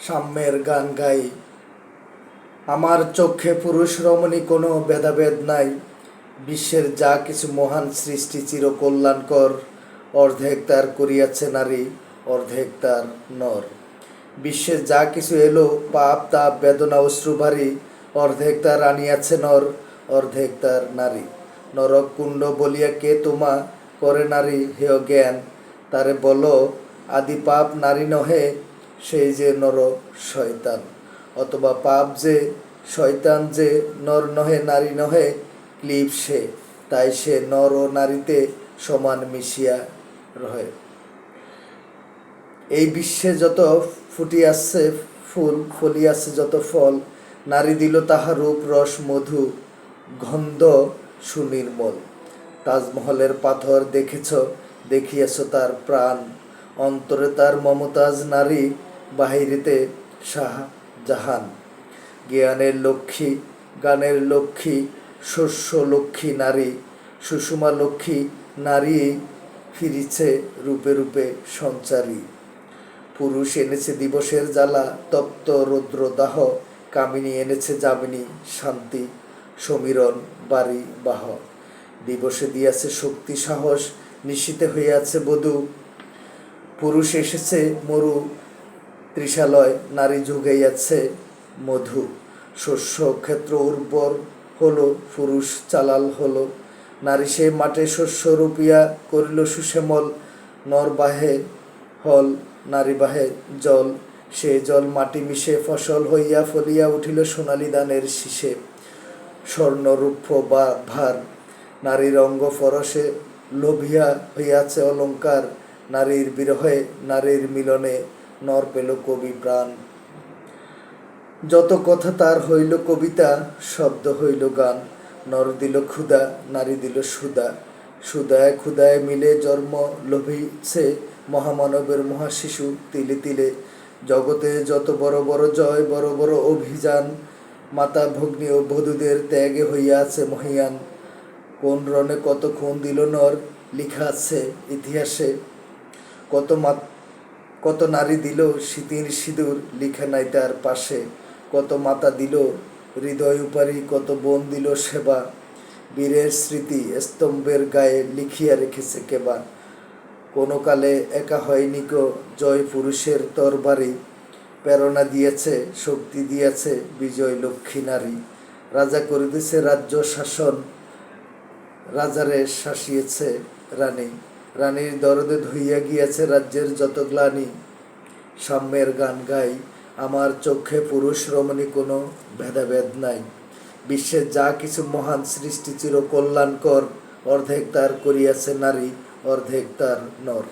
সাম্যের গান গাই। আমার চক্ষে পুরুষ রমণী কোনো ভেদাভেদ নাই। বিশ্বের যা কিছু মহান সৃষ্টি চিরকল্যাণকর, অর্ধেক তার করিয়াছে নারী, অর্ধেক তার নর। বিশ্বের যা কিছু এলো পাপ তাপ বেদনা অশ্রুভারী, অর্ধেক তার আনিয়াছে নর, অর্ধেক তার নারী। নরক কুণ্ড বলিয়া কে তোমা করে নারী হেয় জ্ঞান, তারে বলো আদি পাপ নারী নহে, সেই যে নর শয়তান। অথবা পাপ যে শয়তান যে নর নহে নারী নহে, ক্লীব সে, তাই সে নর ও নারীতে সমান মিশিয়া রহে। এই বিশ্বে যত ফুটিয়াছে ফুল, ফলিয়াছে যত ফল, নারী দিল তাহার রূপ রস মধু, গন্ধ সুনির্মল। তাজমহলের পাথর দেখেছ, দেখিয়াছ তার প্রাণ, অন্তরে তার মমতাজ নারী, বাহিরেতে শাহজাহান। জ্ঞানের লক্ষ্মী, গানের লক্ষ্মী, শস্য লক্ষ্মী নারী, সুষমা লক্ষ্মী নারী, ফিরিছে রূপে রূপে সঞ্চারী। পুরুষ এনেছে দিবসের জ্বালা, তপ্ত রৌদ্রদাহ, কামিনী এনেছে যামিনী শান্তি, সমীরণ বাড়ি বাহ। দিবসে দিয়াছে শক্তি সাহস, নিশীতে হইয়াছে বধূ। পুরুষ এসেছে মরু ত্রিশালয়, নারী যোগাইয়াছে মধু। শস্য ক্ষেত্র উর্বর হলো, পুরুষ চালাল হলো, নারী সে মাঠে শস্য রূপিয়া করিল সুশ্যামল। নর বাহে হল, নারী বাহে জল, সে জল মাটি মিশে ফসল হইয়া ফলিয়া উঠিল সোনালি ধানের শীষে। স্বর্ণরূপ বা ভার, নারীর অঙ্গ ফরসে লোভিয়া হইয়াছে অলঙ্কার, নারীর বিরহে নারীর মিলনে নর পেল কবি প্রাণ। যত কথা তার হইল কবিতা, শব্দ হইল গান, নর দিল ক্ষুধা, নারী দিল সুধা, সুধায় ক্ষুধায় মিলে জন্ম লভিছে মহামানবের মহাশিশু তিলে তিলে। জগতে যত বড় বড় জয়, বড় বড় অভিযান, মাতা ভগ্নী ও বধূদের ত্যাগে হইয়াছে মহিয়ান। কোন রণে কত খুন দিল নর, লিখা আছে ইতিহাসে, কত নারী দিল শীতির সিঁদুর, লিখা নাই তার পাশে। কত মাতা দিল হৃদয় উপারি, কত বোন দিল সেবা, বীরের স্মৃতি স্তম্ভের গায়ে লিখিয়া রেখেছে কেবা। কোনো কালে একা হয়নি কো জয় পুরুষের তরবারি, প্রেরণা দিয়েছে শক্তি দিয়েছে বিজয় লক্ষ্মী নারী। রাজা করিতেছে রাজ্য শাসন, রাজারে শাসিয়েছে রানী, রানীর দরদে ধুইয়া গিয়াছে রাজ্যের যত গ্লানি। সাম্যের গান গাই, আমার চক্ষে পুরুষ রমণী কোনো ভেদাভেদ নাই। বিশ্বের যা কিছু মহান সৃষ্টি চির কল্যাণকর, অর্ধেক তার করিয়াছে নারী, অর্ধেক তার নর।